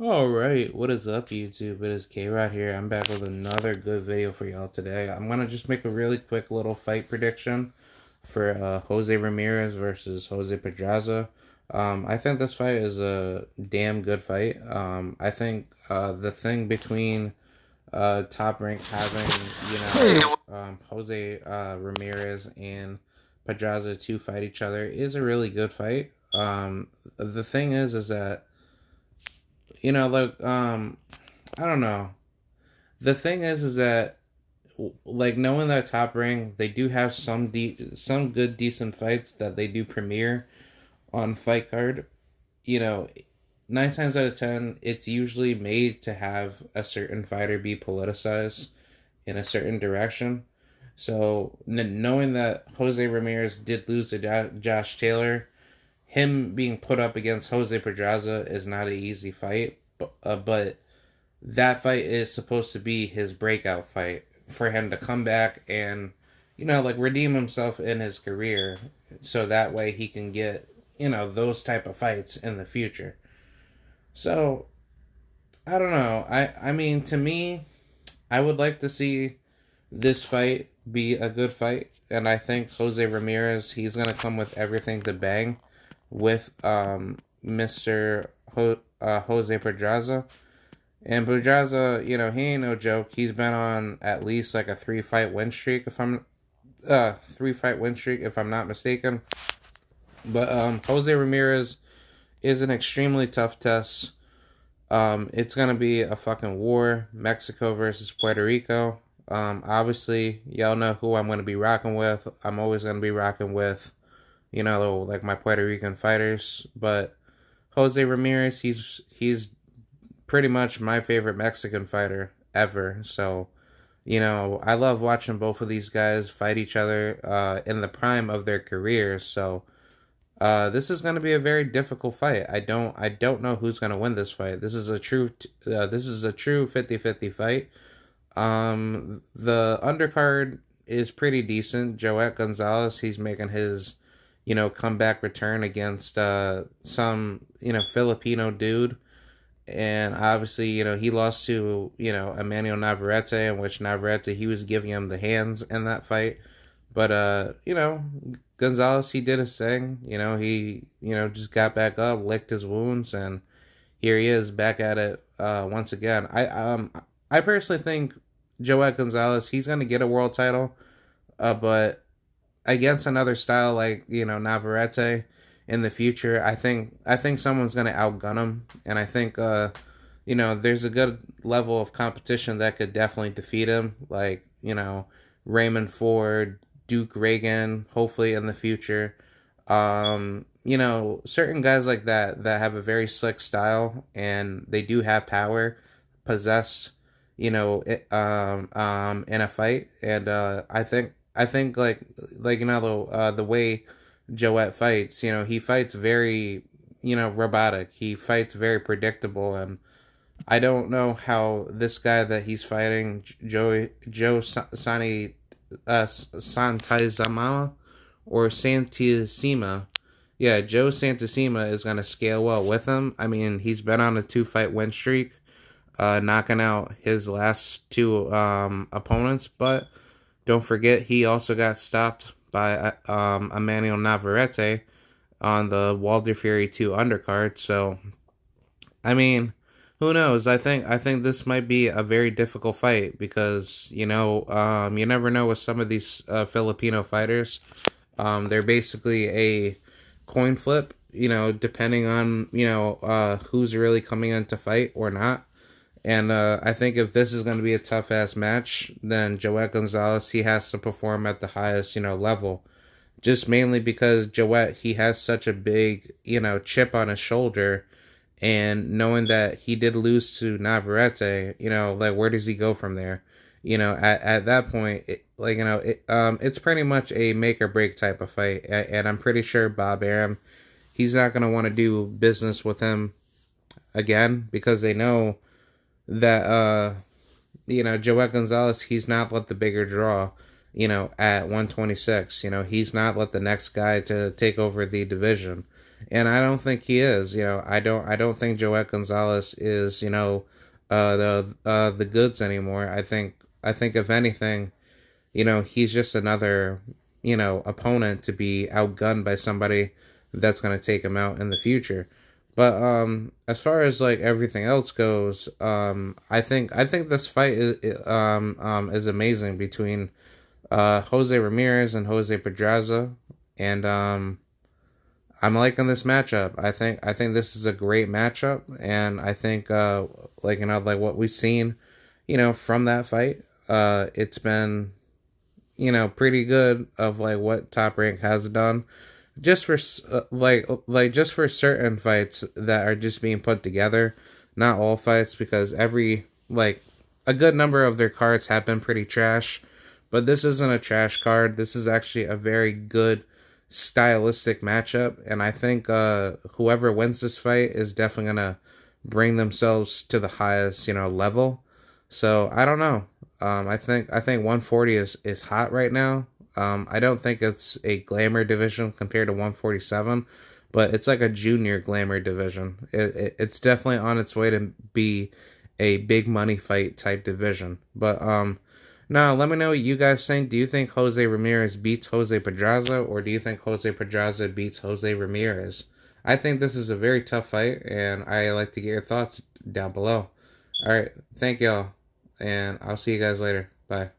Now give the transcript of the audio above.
Alright, what is up YouTube? It is K-Rod here. I'm back with another good video for y'all today. I'm gonna just make a really quick little fight prediction for Jose Ramirez versus Jose Pedraza. I think this fight is a damn good fight. I think the thing between Top Rank having, Jose Ramirez and Pedraza to fight each other is a really good fight. The thing is that I don't know. The thing is that like knowing that Top Ring, they do have some good decent fights that they do premiere on Fight Card. You know, 9 times out of 10, it's usually made to have a certain fighter be politicized in a certain direction. So knowing that Jose Ramirez did lose to Josh Taylor, him being put up against Jose Pedraza is not an easy fight, but that fight is supposed to be his breakout fight for him to come back and redeem himself in his career, so that way he can get those type of fights in the future. So I don't know. I mean, to me, I would like to see this fight be a good fight, and I think Jose Ramirez, he's gonna come with everything to bang with Jose Pedraza. And Pedraza, he ain't no joke. He's been on at least like a three fight win streak if I'm not mistaken. But Jose Ramirez is an extremely tough test. It's gonna be a fucking war. Mexico versus Puerto Rico. Obviously, y'all know who I'm gonna be rocking with. I'm always gonna be rocking with, like my Puerto Rican fighters. But Jose Ramirez, he's pretty much my favorite Mexican fighter ever. So, I love watching both of these guys fight each other in the prime of their careers. So, this is going to be a very difficult fight. I don't know who's going to win this fight. This is a true 50-50 fight. The undercard is pretty decent. Joet Gonzalez, he's making his, comeback return against some, Filipino dude. And obviously, he lost to, Emmanuel Navarrete, in which Navarrete, he was giving him the hands in that fight. But, Gonzalez, he did his thing. He, just got back up, licked his wounds, and here he is back at it once again. I personally think Joet Gonzalez, he's going to get a world title, but against another style like, Navarrete in the future, I think someone's gonna outgun him, and I think there's a good level of competition that could definitely defeat him, like Raymond Ford, Duke Reagan, hopefully in the future. Certain guys like that have a very slick style and they do have power, possessed, in a fight, and I think the way Joet fights, he fights very, robotic. He fights very predictable, and I don't know how this guy that he's fighting, Joe Sani Santizama or Santissima, yeah, Joe Santissima is gonna scale well with him. I mean, he's been on a 2 fight win streak, knocking out his last two opponents, but don't forget he also got stopped by Emmanuel Navarrete on the Wilder Fury 2 undercard. So, I mean, who knows? I think this might be a very difficult fight because you never know with some of these Filipino fighters. They're basically a coin flip. Depending on who's really coming in to fight or not. And I think if this is going to be a tough ass match, then Joet Gonzalez, he has to perform at the highest level. Just mainly because Joet, he has such a big chip on his shoulder, and knowing that he did lose to Navarrete, like where does he go from there? At that point, it's pretty much a make or break type of fight, and I'm pretty sure Bob Arum, he's not going to want to do business with him again because they know that Joet Gonzalez, he's not let the bigger draw, at 126. He's not let the next guy to take over the division. and I don't think he is. I don't think Joet Gonzalez is the goods anymore. I think if anything, he's just another opponent to be outgunned by somebody that's gonna take him out in the future. But as far as like everything else goes, I think this fight is amazing between Jose Ramirez and Jose Pedraza, and I'm liking this matchup. I think this is a great matchup, and I think like what we've seen, from that fight, it's been pretty good of like what Top Rank has done, just for just for certain fights that are just being put together, not all fights, because every like a good number of their cards have been pretty trash, but this isn't a trash card. This is actually a very good stylistic matchup, and I think whoever wins this fight is definitely gonna bring themselves to the highest level. So I don't know. I think 140 is hot right now. I don't think it's a glamour division compared to 147, but it's like a junior glamour division. It's definitely on its way to be a big money fight type division. But now let me know what you guys think. Do you think Jose Ramirez beats Jose Pedraza, or do you think Jose Pedraza beats Jose Ramirez? I think this is a very tough fight, and I like to get your thoughts down below. All right, thank y'all, and I'll see you guys later. Bye.